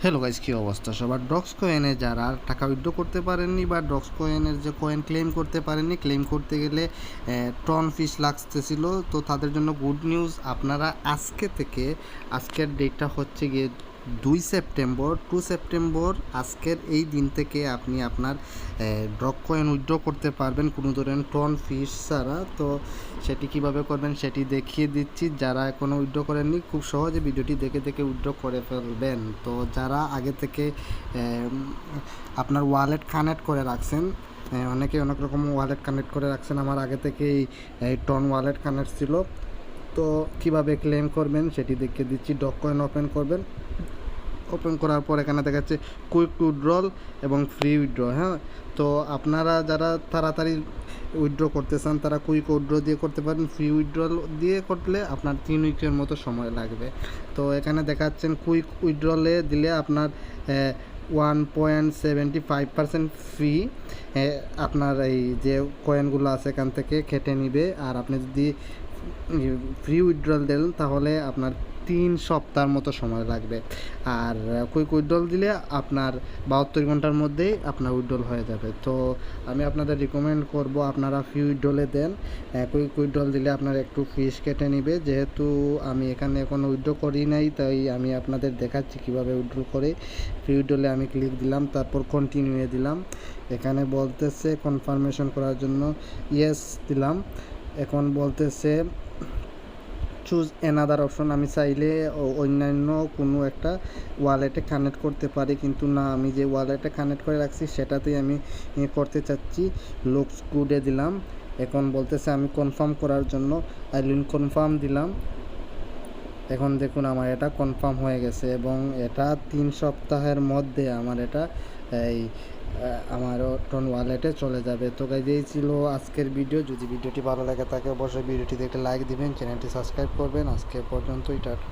Hello guys, কী অবস্থা সবার? Docs কয়েনে যারা টাকা উইথড্র করতে পারেননি বা ডক্স কয়েনের যে কয়েন ক্লেম করতে পারেননি, ক্লেম করতে গেলে টন ফিস লাগতেছিল, তো তাদের জন্য গুড নিউজ। আপনারা আজকে থেকে, আজকের ডেটটা হচ্ছে গিয়ে 2 সেপ্টেম্বর, আজকের এই দিন থেকে আপনি আপনার ড্রগ কয়েন উইথড্র করতে পারবেন কোনো ধরনের টন ফিস ছাড়া। তো সেটি কিভাবে করবেন সেটি দেখিয়ে দিচ্ছি। যারা এখনও উইথড্র করেননি খুব সহজে ভিডিওটি দেখে দেখে উইথড্র করে ফেলবেন। তো যারা আগে থেকে আপনার ওয়ালেট কানেক্ট করে রাখছেন, অনেকে অনেক রকম ওয়ালেট কানেক্ট করে রাখছেন, আমার আগে থেকেই টন ওয়ালেট কানেক্ট ছিল। তো কিভাবে ক্লেম করবেন সেটি দেখিয়ে দিচ্ছি। ডগ কয়েন ওপেন করবেন, ওপেন করার পর এখানে দেখা যাচ্ছে কুইক উইথড্রল এবং ফ্রি উইথড্র। হ্যাঁ, তো আপনারা যারা তাড়াতাড়ি উইথড্র করতে চান তারা কুইক উইথড্র দিয়ে করতে পারেন। ফ্রি উইথড্রল দিয়ে করলে আপনার 3 উইকের মতো সময় লাগবে। তো এখানে দেখাচ্ছেন কুইক উইথড্রলে দিলে আপনার 1.75% ফি আপনার এই যে কয়েনগুলো আছে এখান থেকে কেটে নিবে। আর আপনি যদি ফ্রি উইথড্রল দেন তাহলে আপনার 3 সপ্তাহের মতো সময় লাগবে। আর কুইক উইথড্রল দিলে আপনার 72 ঘন্টার মধ্যেই আপনার উইথড্রল হয়ে যাবে। তো আমি আপনাদের রিকমেন্ড করব আপনারা ফ্রি উইথড্রলে দেন। কুইক উইথড্রল দিলে আপনার একটু ফিস কেটে নেবে। যেহেতু আমি এখানে কোনো উইথড্র করি নাই, তাই আমি আপনাদের দেখাচ্ছি কীভাবে উইথড্র করে। ফ্রি উইথড্রলে আমি ক্লিক দিলাম, তারপর কন্টিনিউয়ে দিলাম। এখানে বলতেছে কনফার্মেশন করার জন্য ইয়েস দিলাম। এখন বলতেছে চুজ অ্যানাদার অপশন। আমি চাইলে অন্যান্য কোনো একটা ওয়ালেটে কানেক্ট করতে পারি, কিন্তু না, আমি যে ওয়ালেটে কানেক্ট করে রাখছি সেটাতেই আমি করতে চাচ্ছি। লুকস গুডে দিলাম। এখন বলতেছে আমি কনফার্ম করার জন্য কনফার্ম দিলাম। এখন দেখুন আমার এটা কনফার্ম হয়ে গেছে এবং এটা 3 সপ্তাহের মধ্যে আমার এটা এই আমারও টন ওয়ালেটে চলে যাবে। তো গাইজ, এই ছিল আজকের ভিডিও। যদি ভিডিওটি ভালো লাগে থাকে অবশ্যই ভিডিওটিতে একটা লাইক দিবেন, চ্যানেলটি সাবস্ক্রাইব করবেন। আজকে পর্যন্তই, টাটা।